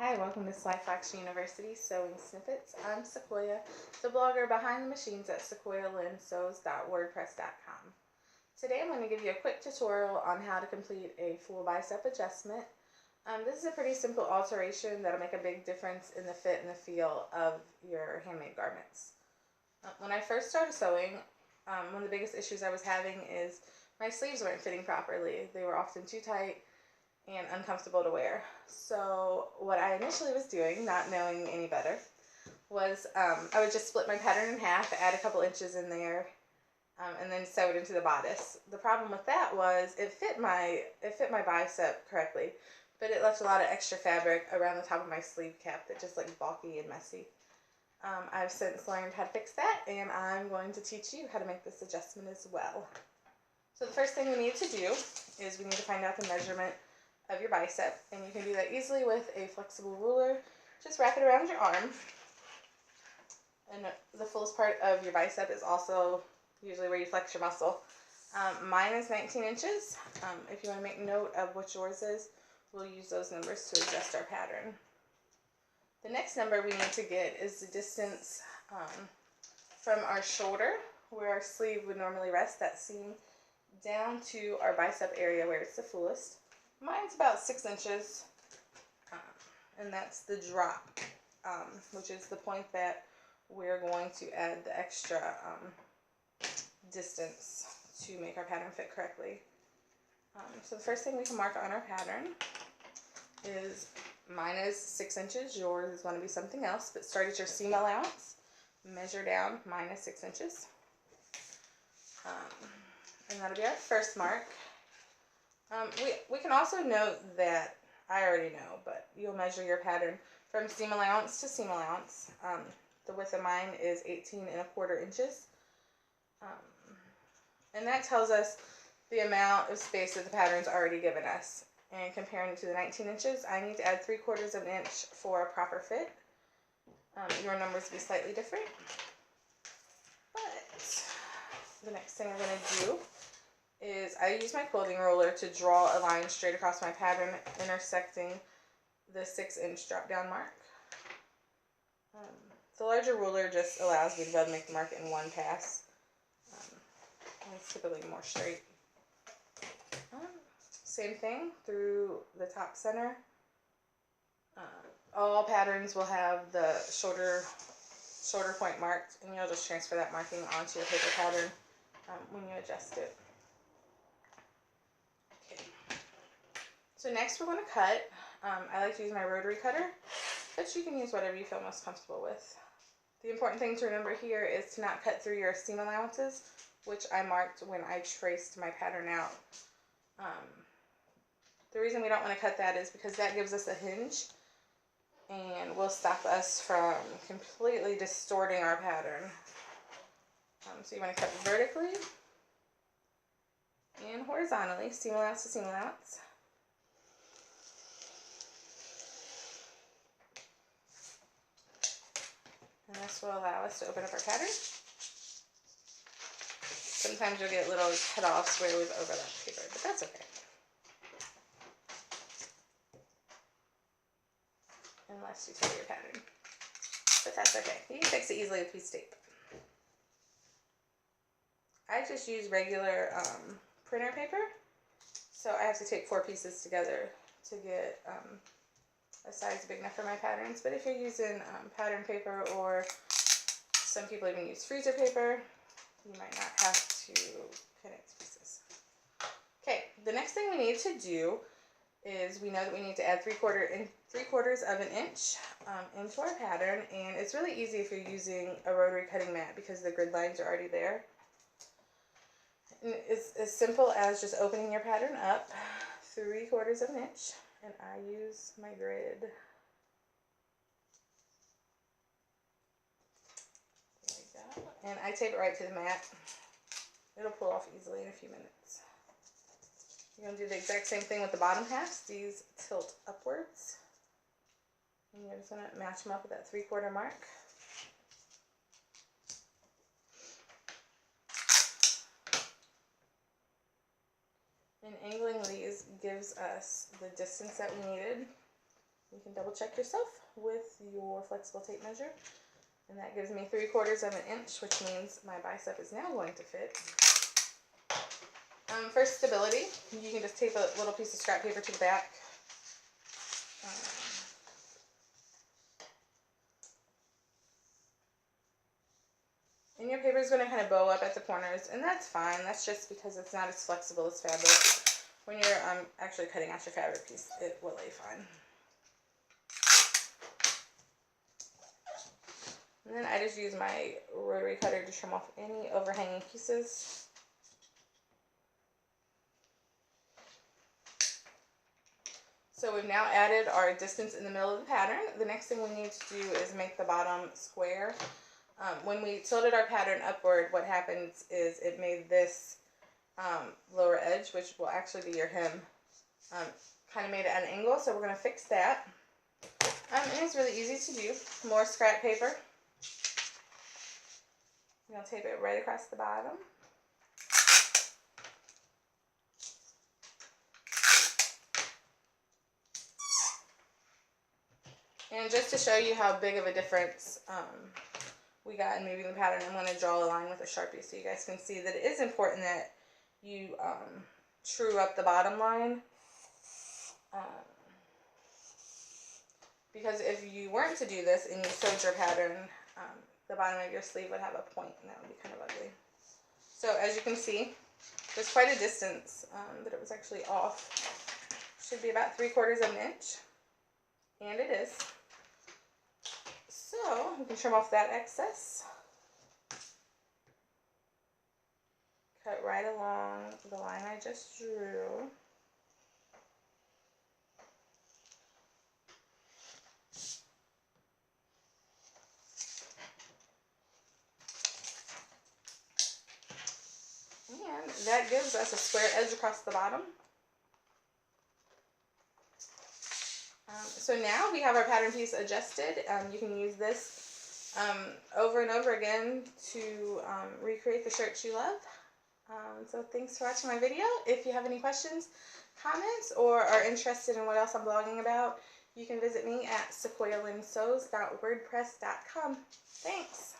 Hi, welcome to Slyfox University Sewing Snippets. I'm Sequoia, the blogger behind the machines at sequoialinsews.wordpress.com. Today I'm going to give you a quick tutorial on how to complete a full bicep adjustment. This is a pretty simple alteration that'll make a big difference in the fit and the feel of your handmade garments. When I first started sewing, one of the biggest issues I was having is my sleeves weren't fitting properly. They were often too tight and uncomfortable to wear. So what I initially was doing, not knowing any better, was I would just split my pattern in half, add a couple inches in there, and then sew it into the bodice. The problem with that was it fit my bicep correctly, but it left a lot of extra fabric around the top of my sleeve cap that just looked bulky and messy. I've since learned how to fix that, and I'm going to teach you how to make this adjustment as well. So the first thing we need to do is we need to find out the measurement of your bicep, and you can do that easily with a flexible ruler. Just wrap it around your arm, and the fullest part of your bicep is also usually where you flex your muscle. Mine is 19 inches. If you want to make note of what yours is, we'll use those numbers to adjust our pattern. The next number we need to get is the distance from our shoulder, where our sleeve would normally rest, that seam, down to our bicep area where it's the fullest. Mine's about 6 inches, and that's the drop, which is the point that we're going to add the extra distance to make our pattern fit correctly. So the first thing we can mark on our pattern is, mine is 6 inches, yours is going to be something else, but start at your seam allowance, measure down, mine is 6 inches, and that'll be our first mark. We can also note that, I already know, but you'll measure your pattern from seam allowance to seam allowance. The width of mine is 18¼ inches. And that tells us the amount of space that the pattern's already given us. And comparing it to the 19 inches, I need to add 3/4 of an inch for a proper fit. Your numbers will be slightly different. But the next thing we're going to do is I use my quilting ruler to draw a line straight across my pattern, intersecting the 6-inch drop down mark. The larger ruler just allows me to be able to make the mark in one pass. And it's typically more straight. Same thing through the top center. All patterns will have the shoulder point marked, and you'll just transfer that marking onto your paper pattern when you adjust it. So next we're going to cut. I like to use my rotary cutter, but you can use whatever you feel most comfortable with. The important thing to remember here is to not cut through your seam allowances, which I marked when I traced my pattern out. The reason we don't want to cut that is because that gives us a hinge and will stop us from completely distorting our pattern. So you want to cut vertically and horizontally, seam allowance to seam allowance. And this will allow us to open up our pattern. Sometimes you'll get little cut-offs where we've overlapped paper, but that's okay. Unless you tear your pattern. But that's okay. You can fix it easily with a piece of tape. I just use regular printer paper, so I have to take 4 pieces together to get a size big enough for my patterns. But if you're using pattern paper, or some people even use freezer paper, you might not have to connect pieces. Okay, the next thing we need to do is, we know that we need to add 3/4 of an inch into our pattern, and it's really easy if you're using a rotary cutting mat because the grid lines are already there. And it's as simple as just opening your pattern up 3/4 of an inch, and I use my grid. There we go. And I tape it right to the mat. It'll pull off easily in a few minutes. You're going to do the exact same thing with the bottom halves. These tilt upwards. And you're just going to match them up with that 3/4 mark. And angling these gives us the distance that we needed You can double check yourself with your flexible tape measure. And that gives me 3/4 of an inch, which means my bicep is now going to fit. For stability, you can just tape a little piece of scrap paper to the back. And your paper is going to kind of bow up at the corners, and that's fine. That's just because it's not as flexible as fabric. When you're actually cutting out your fabric piece, it will lay fine. And then I just use my rotary cutter to trim off any overhanging pieces. So we've now added our distance in the middle of the pattern. The next thing we need to do is make the bottom square. When we tilted our pattern upward, what happens is it made this lower edge, which will actually be your hem, kind of made it at an angle, so we're going to fix that. And it's really easy to do. More scrap paper. I'm going to tape it right across the bottom. And just to show you how big of a difference we got in moving the pattern, I'm going to draw a line with a Sharpie so you guys can see that it is important that you true up the bottom line. Because if you weren't to do this and you sewed your pattern, the bottom of your sleeve would have a point, and that would be kind of ugly. So as you can see, there's quite a distance that it was actually off. Should be about 3/4 of an inch, and it is. So we can trim off that excess. Cut right along the line I just drew. And that gives us a square edge across the bottom. So now we have our pattern piece adjusted. You can use this over and over again to recreate the shirts you love. So thanks for watching my video. If you have any questions, comments, or are interested in what else I'm blogging about, you can visit me at sequoialynnsews.wordpress.com. Thanks!